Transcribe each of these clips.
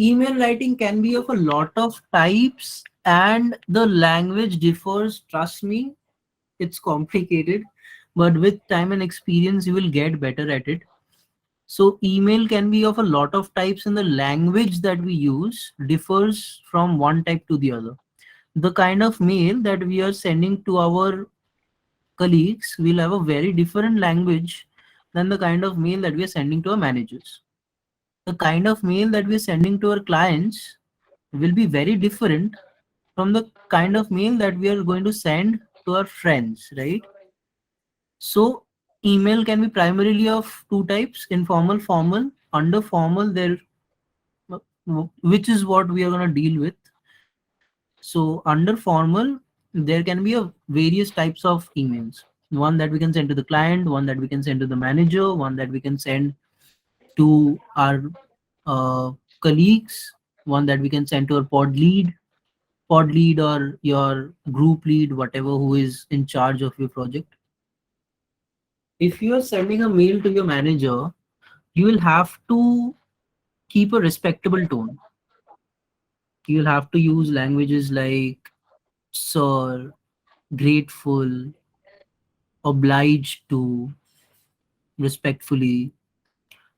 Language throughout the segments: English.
email writing can be of a lot of types and the language differs. Trust me, it's complicated, but with time and experience, you will get better at it. So email can be of a lot of types and the language that we use differs from one type to the other. The kind of mail that we are sending to our colleagues will have a very different language than the kind of mail that we are sending to our managers. The kind of mail that we are sending to our clients will be very different from the kind of mail that we are going to send to our friends, right? So email can be primarily of two types: informal, formal. Under formal, there, which is what we are going to deal with. So under formal, there can be a various types of emails. One that we can send to the client, one that we can send to the manager, one that we can send to our colleagues, one that we can send to our pod lead or your group lead, whatever who is in charge of your project. If you are sending a mail to your manager, you will have to keep a respectable tone. You'll have to use languages like sir, grateful, obliged to, respectfully.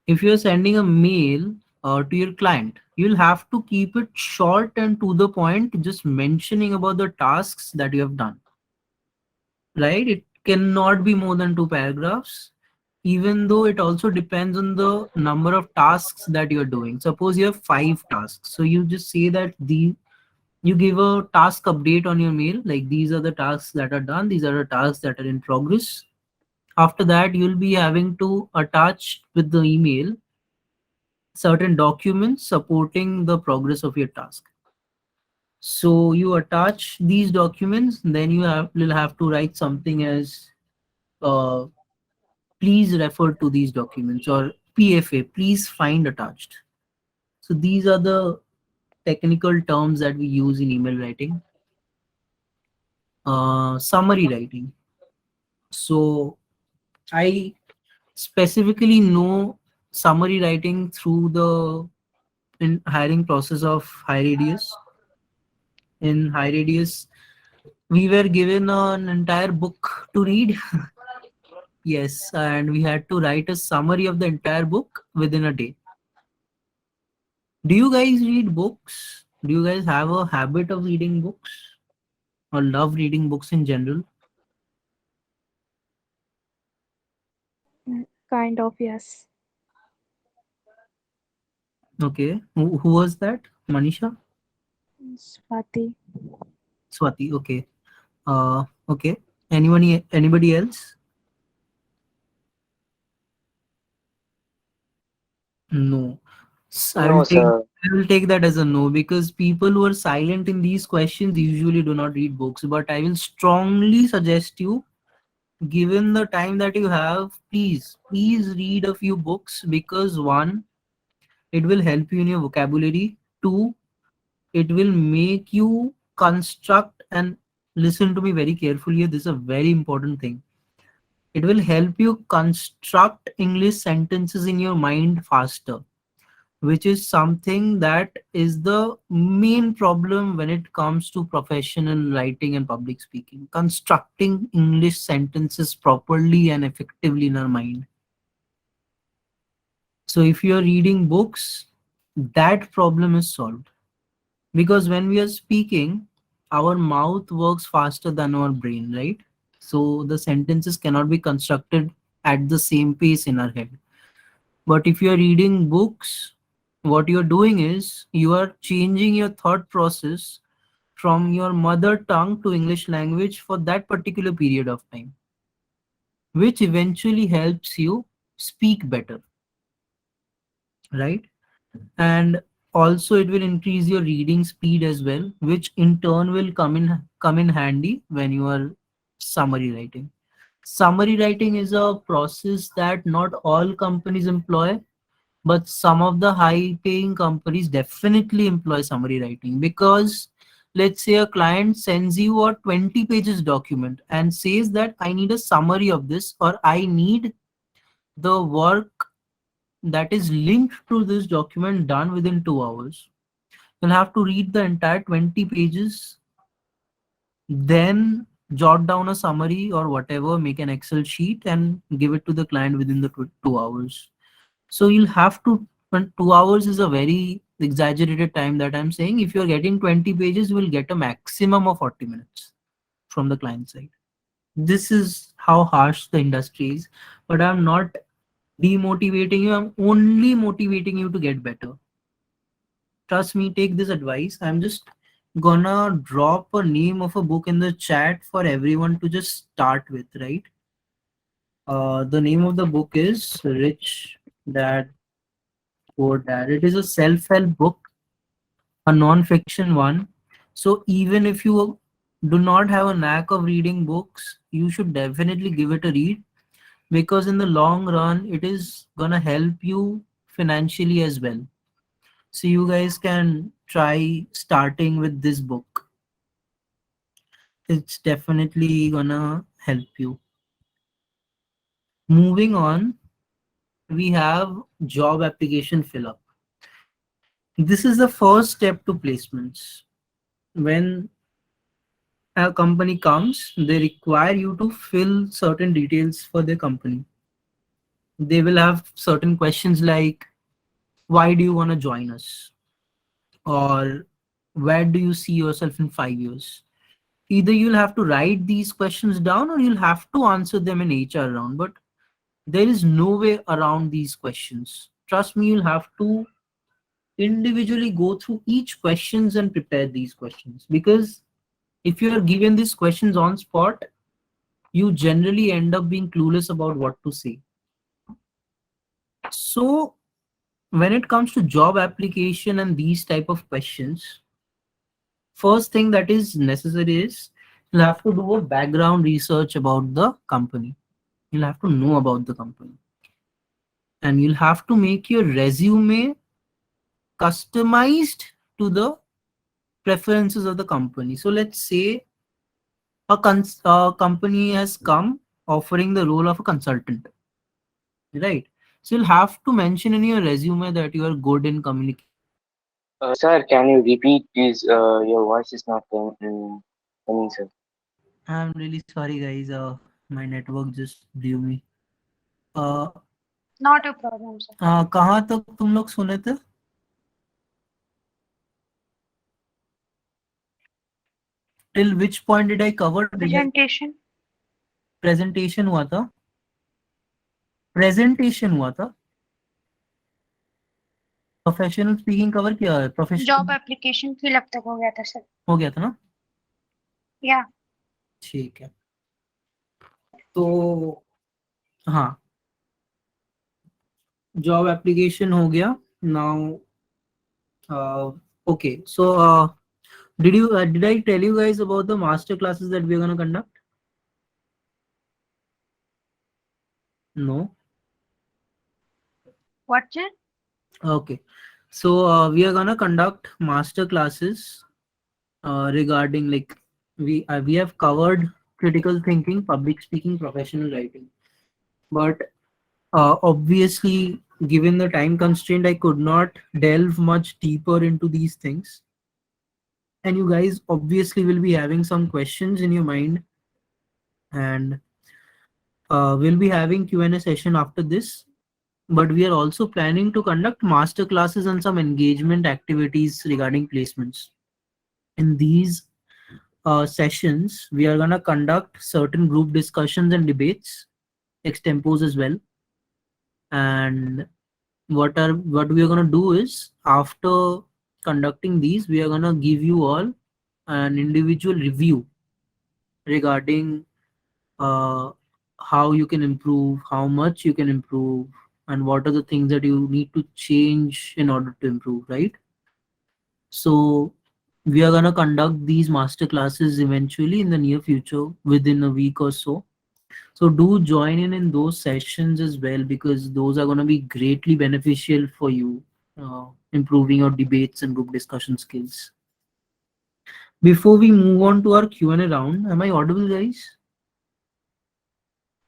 If you're sending a mail to your client, you'll have to keep it short and to the point, just mentioning about the tasks that you have done, right? It cannot be more than two paragraphs, even though it also depends on the number of tasks that you're doing. Suppose you have five tasks. So you just say that you give a task update on your mail, like these are the tasks that are done, these are the tasks that are in progress. After that, you'll be having to attach with the email certain documents supporting the progress of your task. So you attach these documents, then will have to write something as uh, please refer to these documents, or PFA, please find attached. So these are the technical terms that we use in email writing. Summary writing. So I specifically know summary writing through the in hiring process of High Radius. In High Radius, we were given an entire book to read. Yes, and we had to write a summary of the entire book within a day. Do you guys read books? Do you guys have a habit of reading books or love reading books in general? Kind of, yes. Okay, who was that? Manisha? Swati. Swati. Okay. Okay. Anybody else? No. I No, will take sir. I will take that as a no, because people who are silent in these questions usually do not read books. But I will strongly suggest you, given the time that you have, please read a few books, because one, it will help you in your vocabulary. Two, it will make you construct, and listen to me very carefully. This is a very important thing. It will help you construct English sentences in your mind faster, which is something that is the main problem when it comes to professional writing and public speaking. Constructing English sentences properly and effectively in our mind. So if you're reading books, that problem is solved. Because when we are speaking, our mouth works faster than our brain, right? So the sentences cannot be constructed at the same pace in our head. But if you're reading books, what you're doing is you are changing your thought process from your mother tongue to English language for that particular period of time, which eventually helps you speak better, right? And also it will increase your reading speed as well, which in turn will come in handy when you are summary writing. Summary writing is a process that not all companies employ, but some of the high paying companies definitely employ summary writing. Because let's say a client sends you a 20 pages document and says that I need a summary of this, or I need the work that is linked to this document done within 2 hours. You'll have to read the entire 20 pages, then jot down a summary or whatever, make an Excel sheet and give it to the client within the 2 hours. So you'll have to, when 2 hours is a very exaggerated time that I'm saying. If you're getting 20 pages, you will get a maximum of 40 minutes from the client side. This is how harsh the industry is, but I'm not demotivating you. I'm only motivating you to get better. Trust me, take this advice. I'm just gonna drop a name of a book in the chat for everyone to just start with, right? The name of the book is Rich Dad Poor Dad. It is a self-help book, a non-fiction one. So even if you do not have a knack of reading books, you should definitely give it a read, because in the long run it is gonna help you financially as well. So you guys can try starting with this book. It's definitely gonna help you. Moving on, we have job application fill up. This is the first step to placements. When a company comes, they require you to fill certain details for their company. They will have certain questions like, why do you want to join us? Or where do you see yourself in 5 years? Either you'll have to write these questions down or you'll have to answer them in HR round. But there is no way around these questions. Trust me, you'll have to individually go through each questions and prepare these questions, because if you are given these questions on spot, you generally end up being clueless about what to say. So when it comes to job application and these type of questions, first thing that is necessary is you'll have to do a background research about the company. You'll have to know about the company, and you'll have to make your resume customized to the preferences of the company. So let's say a company has come offering the role of a consultant, right? So you'll have to mention in your resume that you are good in communication. Sir, can you repeat, please? Your voice is not coming, sir. I'm really sorry, guys. My network just blew me. Uh, Not a problem, sir. कहाँ तक तुम लोग सुने थे? Till which point did I cover? Presentation. Presentation हुआ था. Presentation हुआ था. Professional speaking cover किया है. Job Professional application fill up तक हो गया था सर. हो गया था ना? Yeah. ठीक है. तो हाँ, job application हो गया. Now, okay. So, did I tell you guys about the master classes that we're gonna conduct? No. What, sir? Okay. So we are gonna conduct master classes regarding, like, we have covered critical thinking, public speaking, professional writing, but obviously, given the time constraint, I could not delve much deeper into these things. And you guys obviously will be having some questions in your mind, and we'll be having Q&A session after this. But we are also planning to conduct master classes and some engagement activities regarding placements. In these sessions, we are going to conduct certain group discussions and debates, extempos as well. And what we are going to do is, after conducting these, we are going to give you all an individual review regarding uh, how you can improve, how much you can improve, and what are the things that you need to change in order to improve, right? So we are gonna conduct these master classes eventually in the near future, within a week or so. So do join in those sessions as well, because those are gonna be greatly beneficial for you, improving your debates and group discussion skills. Before we move on to our Q&A round, am I audible, guys?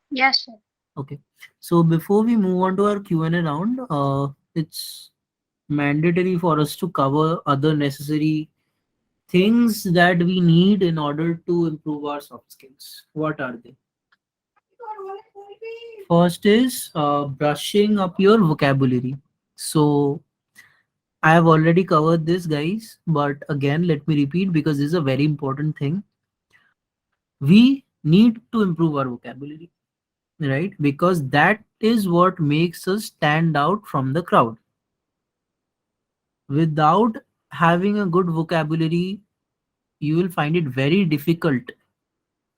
Yes, sir. Okay. So before we move on to our Q&A round, it's mandatory for us to cover other necessary things that we need in order to improve our soft skills. What are they? First is brushing up your vocabulary. So I have already covered this, guys, but again, let me repeat because this is a very important thing. We need to improve our vocabulary, right? Because that is what makes us stand out from the crowd. Without having a good vocabulary, you will find it very difficult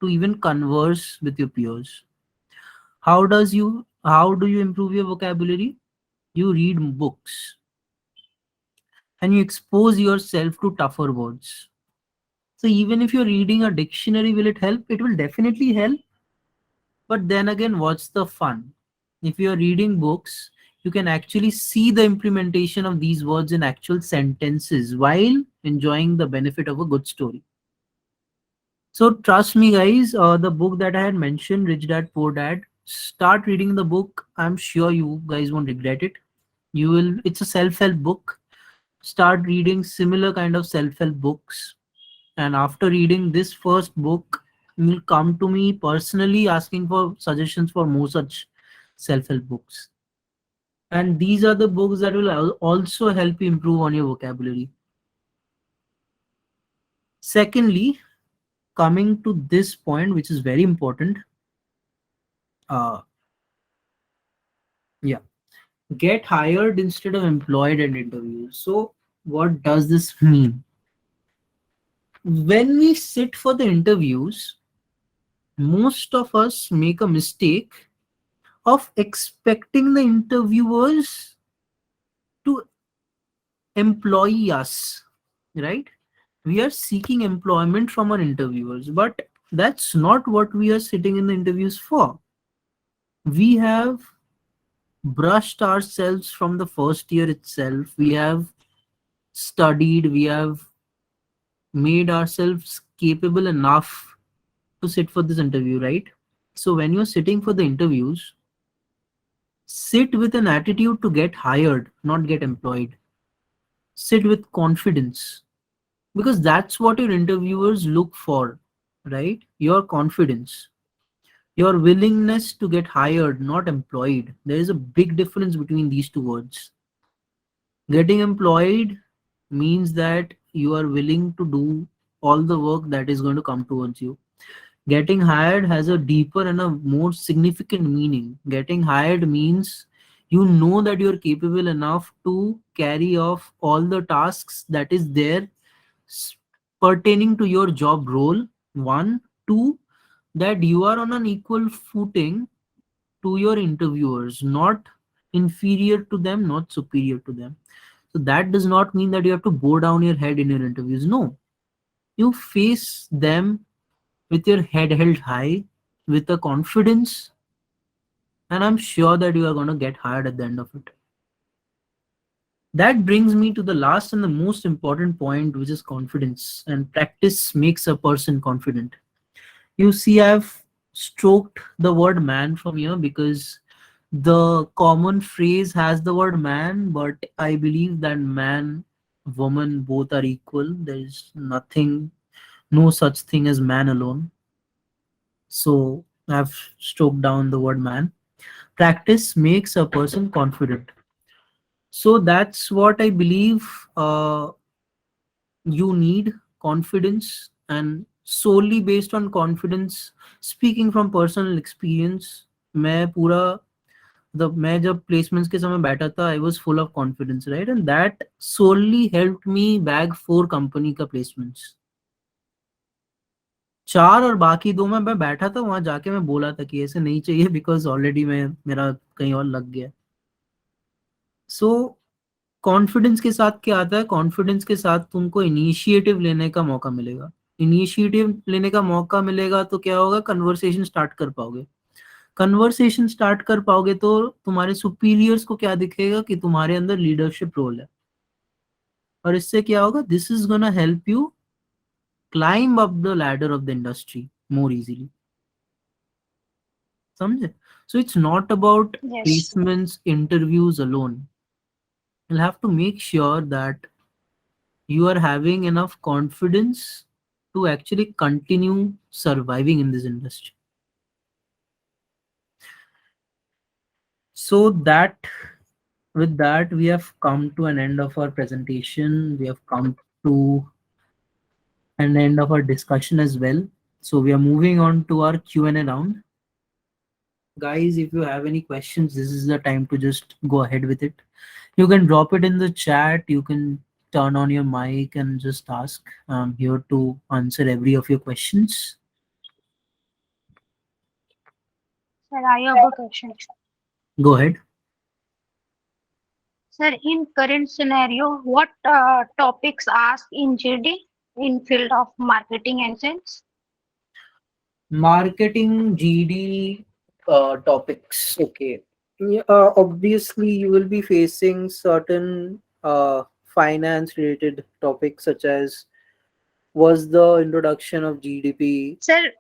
to even converse with your peers. How do you improve your vocabulary? You read books and you expose yourself to tougher words. So even if you're reading a dictionary, will it help? It will definitely help. But then again, what's the fun? If you're reading books, you can actually see the implementation of these words in actual sentences while enjoying the benefit of a good story. So trust me, guys, the book that I had mentioned, Rich Dad Poor Dad, start reading the book. I'm sure you guys won't regret it. You will. It's a self-help book. Start reading similar kind of self-help books, and after reading this first book, you'll come to me personally asking for suggestions for more such self-help books. And these are the books that will also help you improve on your vocabulary. Secondly, coming to this point, which is very important, uh, yeah, get hired instead of employed at interviews. So, what does this mean? When we sit for the interviews, most of us make a mistake of expecting the interviewers to employ us, right? We are seeking employment from our interviewers, but that's not what we are sitting in the interviews for. We have brushed ourselves from the first year itself. We have studied, we have made ourselves capable enough to sit for this interview, right? So when you're sitting for the interviews, sit with an attitude to get hired, not get employed. Sit with confidence because that's what your interviewers look for, right? Your confidence, your willingness to get hired, not employed. There is a big difference between these two words. Getting employed means that you are willing to do all the work that is going to come towards you. Getting hired has a deeper and a more significant meaning. Getting hired means you know that you're capable enough to carry off all the tasks that is there s- pertaining to your job role. One, two, that you are on an equal footing to your interviewers, not inferior to them, not superior to them. So that does not mean that you have to bow down your head in your interviews. No, you face them with your head held high, with a confidence, and I'm sure that you are going to get hired at the end of it. That brings me to the last and the most important point, which is confidence. And practice makes a person confident. You see, I've stroked the word man from here because the common phrase has the word man, but I believe that man, woman, both are equal. There's nothing, no such thing as man alone. So I've stroked down the word man. Practice makes a person confident. So that's what I believe. You need confidence, and solely based on confidence, speaking from personal experience, मैं पूरा मैं जब placements के समय बैठा था I was full of confidence right and that solely helped me bag 4 company का placements 4 और बाकी 2 में मैं बैठा था वहां जाके मैं बोला था कि ऐसे नहीं चाहिए बिकॉज ऑलरेडी मैं मेरा कहीं और लग गया सो कॉन्फिडेंस के साथ क्या आता है कॉन्फिडेंस के साथ तुमको इनिशिएटिव लेने का मौका मिलेगा इनिशिएटिव लेने का मौका मिलेगा तो क्या होगा कन्वर्सेशन स्टार्ट कर पाओगे कन्वर्सेशन स्टार्ट कर पाओगे तो तुम्हारे सुपीरियर्स को क्या दिखेगा कि तुम्हारे अंदर लीडरशिप रोल है और इससे क्या होगा this is gonna help you climb up the ladder of the industry more easily समझे so it's not about Yes. Placements interviews alone you'll have to make sure that you are having enough confidence to actually continue surviving in this industry. So that with that, we have come to an end of our presentation. We have come to an end of our discussion as well. So we are moving on to our Q&A round. Guys, if you have any questions, this is the time to just go ahead with it. You can drop it in the chat. You can turn on your mic and just ask. I'm here to answer every of your questions. Sir, I have a question. Go ahead. Sir, in current scenario, what topics asked in GD in field of marketing and sales? Marketing GD topics. Okay. Yeah, obviously, you will be facing certain finance related topics such as was the introduction of GDP. Sir,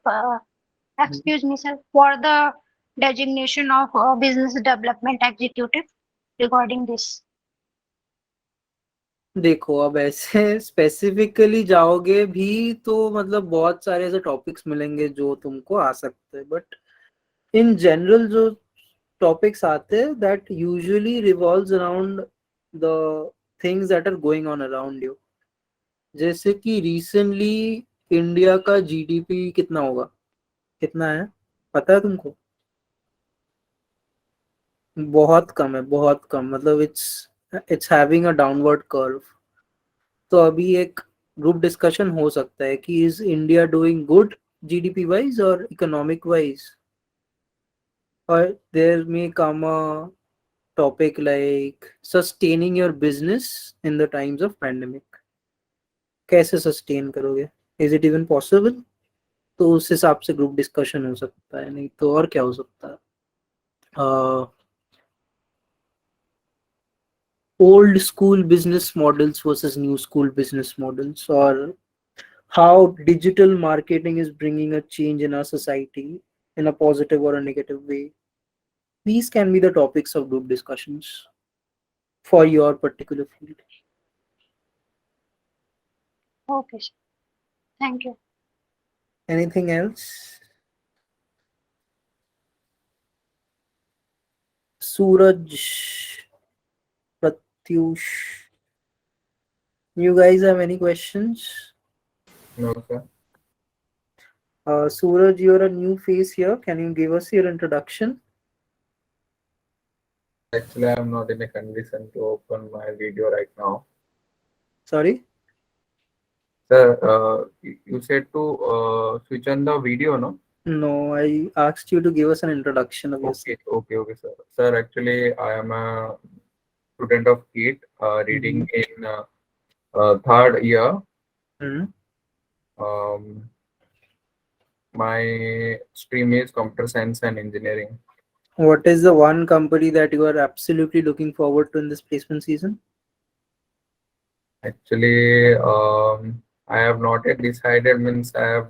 excuse me, sir, for the designation of business development executive regarding this. देखो अब ऐसे specifically जाओगे भी तो मतलब बहुत सारे ऐसे टॉपिक्स मिलेंगे जो तुमको आ सकते हैं, बट इन जनरल जो टॉपिक्स आते हैं that usually revolves around the things that are going on around you. जैसे कि रिसेंटली इंडिया का जीडीपी कितना होगा, कितना है पता है तुमको? बहुत कम है, बहुत कम, मतलब it's having a downward curve. तो अभी एक ग्रुप डिस्कशन हो सकता है कि is India doing good GDP wise और इकोनॉमिक वाइज, और देयर में come a topic like sustaining your business in the times of pandemic. कैसे सस्टेन करोगे, इज इट इवन पॉसिबल? तो उस हिसाब से ग्रुप डिस्कशन हो सकता है, नहीं तो और क्या हो सकता है. Old school business models versus new school business models, or how digital marketing is bringing a change in our society in a positive or a negative way. These can be the topics of group discussions for your particular field. Okay, sir. Thank you. Anything else? Suraj, Pratyush, you guys have any questions? No, sir. Suraj, you're a new face here. Can you give us your introduction? Actually, I'm not in a condition to open my video right now. Sorry? Sir, you said to switch on the video, no? No, I asked you to give us an introduction of yourself. Okay, sir. Sir, actually, I am a student of GATE, reading in third year. Mhm. My stream is computer science and engineering. What is the one company that you are absolutely looking forward to in this placement season? Actually, I have not yet decided. Means I have.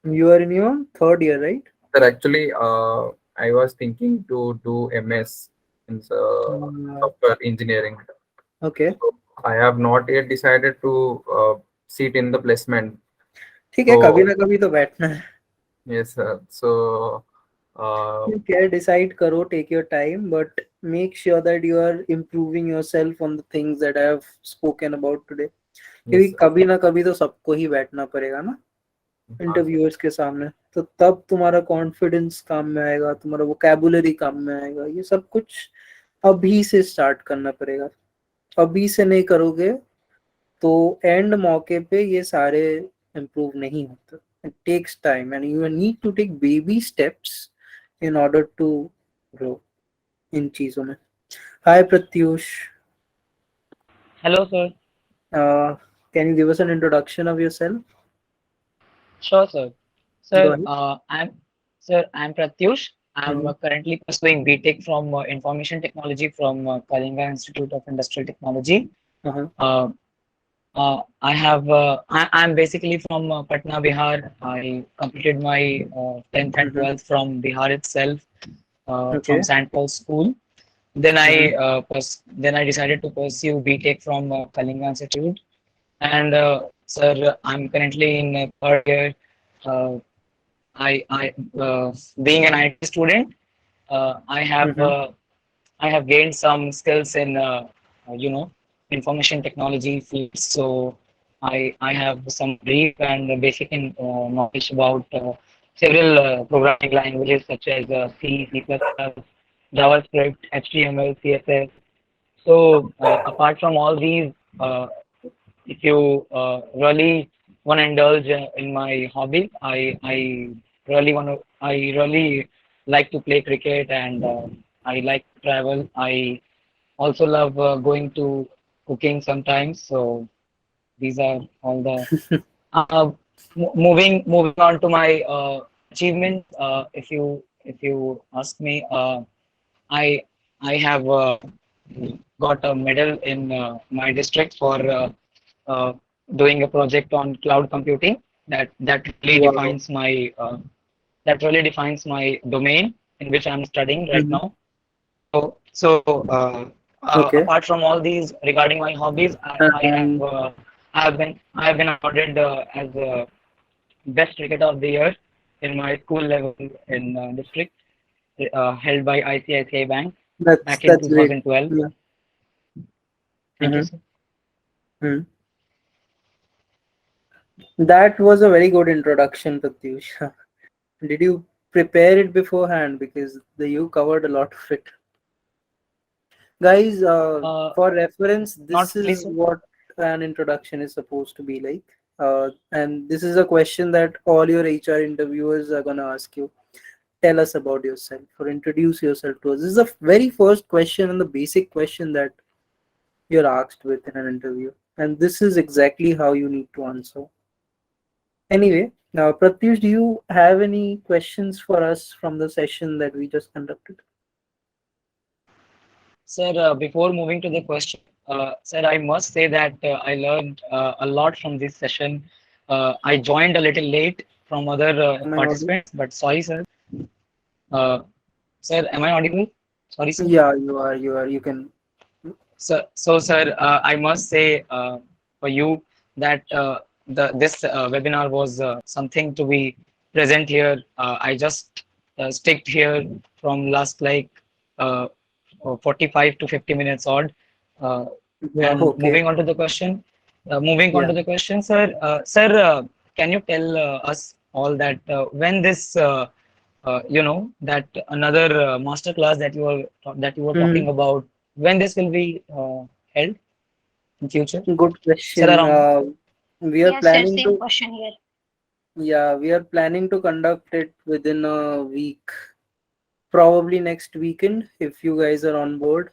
You are in your third year, right? Sir, actually, I was thinking to do MS in software engineering. Okay. So I have not yet decided to sit in the placement. ठीक है, So- कभी ना कभी तो बैठना है. Yes, sir. So, Okay, decide करो, take your time, but make sure that you are improving yourself on the things that I have spoken about today. क्योंकि yes, sir. कभी ना कभी तो सबको ही बैठना पड़ेगा ना इंटरव्यूअर्स के सामने, तो तब तुम्हारा कॉन्फिडेंस काम में आएगा, तुम्हारा वोकैबुलरी काम में आएगा. ये सब कुछ अभी से स्टार्ट करना पड़ेगा. अभी से नहीं करोगे तो एंड मौके पे ये सारे इम्प्रूव नहीं होते. It takes time and you need to take baby steps in order to grow in चीजों में. Hi Pratyush. Hello, sir. Can you give us an introduction of yourself? Sure, sir. Go Sir, ahead. I'm Pratyush. I'm Mhm. currently pursuing BTech from Information Technology from Kalinga Institute of Industrial Technology. Uh-huh. I'm basically from Patna, Bihar. I completed my 10th and Mhm. 12th from Bihar itself, Okay. from St. Paul's School. then then I decided to pursue BTech from Kalinga Institute. And sir, I'm currently in third year. Uh, I being an IT student, I have Mhm. gained some skills in you know, information technology fields. So I have some brief and basic knowledge about several programming languages such as C, C++, JavaScript, HTML, CSS. So apart from all these, if you really want to indulge in my hobby, I really like to play cricket, and I like to travel. I also love going to cooking sometimes. So these are all the uh, moving on to my achievements. If you ask me, I I have got a medal in my district for uh, doing a project on cloud computing. That really Wow. defines my domain in which I'm studying right Mhm. now. So Okay. apart from all these, regarding my hobbies, And I have been awarded as best cricketer of the year in my school level in district, held by ICICI Bank back in that's great. 2012. Yeah. Thank you, Mhm. sir. Mhm. That was a very good introduction, Pratyush. Did you prepare it beforehand? Because you covered a lot of it. Guys, Uh, for reference, Not this really, is sir. what an introduction is supposed to be like. And this is a question that all your HR interviewers are going to ask you. Tell us about yourself or introduce yourself to us. This is the very first question and the basic question that you're asked with in an interview. And this is exactly how you need to answer. Anyway, now, Pratyush, do you have any questions for us from the session that we just conducted? Sir, before moving to the question, sir, I must say that I learned a lot from this session. I joined a little late from other Am I audible? participants, but sorry, sir. Uh, Sir, am I audible? Sorry, sir. Yeah, you are. You are. You can. So, sir, I must say for you that the this webinar was something to be present here. I just sticked here from last like uh, 45 to 50 minutes odd. Uh, Yeah. and Okay. moving on Yeah. to the question, sir. Sir, can you tell us all that when this that another master class that you were Hmm. talking about, when this will be held in future? Good Sir, question. around. We are Yes, sir. planning Same to. question here. Yeah, we are planning to conduct it within a week, probably next weekend, if you guys are on board.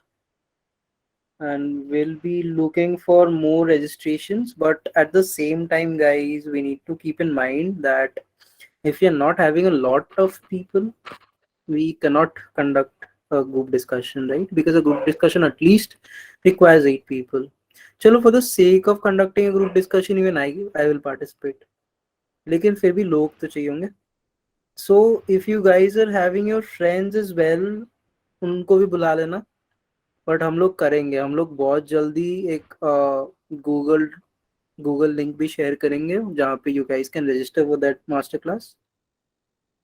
And we'll be looking for more registrations. But at the same time, guys, we need to keep in mind that if you're not having a lot of people, we cannot conduct a group discussion, right? Because a group discussion at least requires 8 people. Chalo, for the sake of conducting a group discussion, even I will participate. लेकिन फिर भी लोग तो चाहिए होंगे. So if you guys are having your friends as well, उनको भी बुला लेना. बट हम लोग करेंगे, हम लोग बहुत जल्दी एक गूगल लिंक भी शेयर करेंगे जहाँ पे you guys can register for that master class.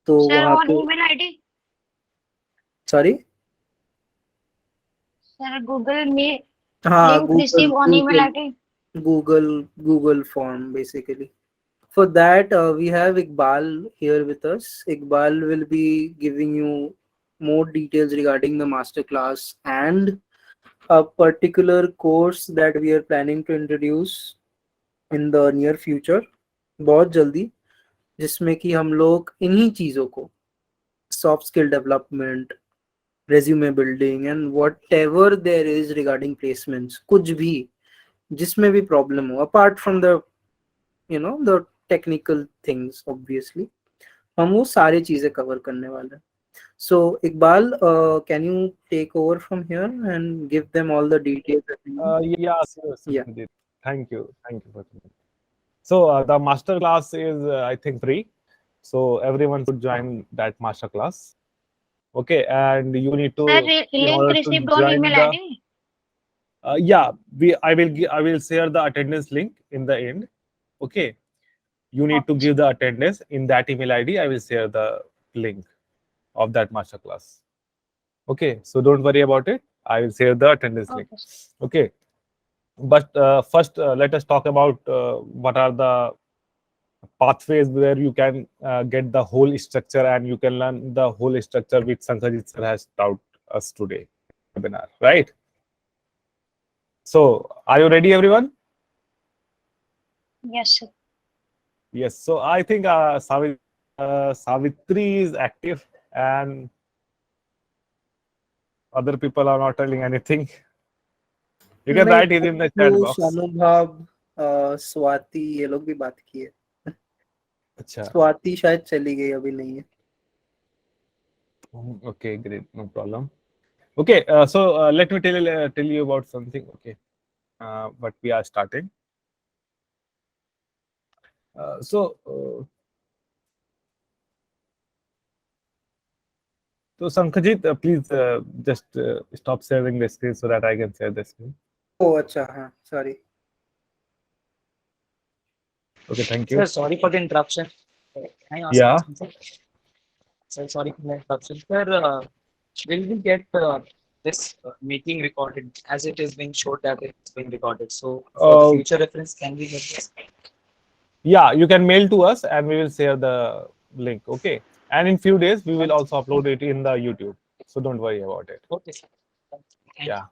तो Sir, वहाँ on पे email ID. Sorry. Sir, Google me हाँ, link receive on email Google ID. Google form basically. For that, we have Iqbal here with us. Iqbal will be giving you more details regarding the masterclass and a particular course that we are planning to introduce in the near future, बहुत जल्दी, जिसमें कि हम लोग इन्हीं चीज़ों को soft skill development, resume building and whatever there is regarding placements, कुछ भी जिसमें भी प्रॉब्लम हो, apart from the the technical things obviously, हम वो सारी चीजें कवर करने वाले हैं. So Iqbal, can you take over from here and give them all the details that you need? Yeah, sure, Yeah. Sankhajit. Thank you for that. So the master class is, I think, free. So everyone should join that master class. Okay, and you need to, Sir, in link order to received on join email the, ID. yeah, I will share the attendance link in the end. Okay, you need to give the attendance in that email ID. I will share the link of that masterclass. Okay, so don't worry about it. I will share the attendance link. Okay. Okay, but first let us talk about what are the pathways where you can get the whole structure and you can learn the whole structure which Sankhajit sir has taught us today webinar, right? So are you ready, everyone? Yes, sir. Yes. So I think Savitri is active and other people are not telling anything. You can write it in the chat box. अनुभव स्वाति ये लोग भी बात की है. अच्छा. स्वाति शायद चली गई, अभी नहीं है. Okay, great, no problem. Okay, so let me tell you about something. Okay, but we are starting. So Sankhajit, please just stop sharing the screen so that I can share the screen. Oh, अच्छा, हाँ, sorry. Okay, thank you. Sir, sorry for the interruption. Can I ask Yeah. something? Sir, sorry for the interruption. Sir, will we get this meeting recorded as it is being showed that it's being recorded? So for the future reference, can we get this? Yeah, you can mail to us and we will share the link. Okay, and in few days we will also upload it in the YouTube. So don't worry about it. Okay, sir. Thank you. Yeah.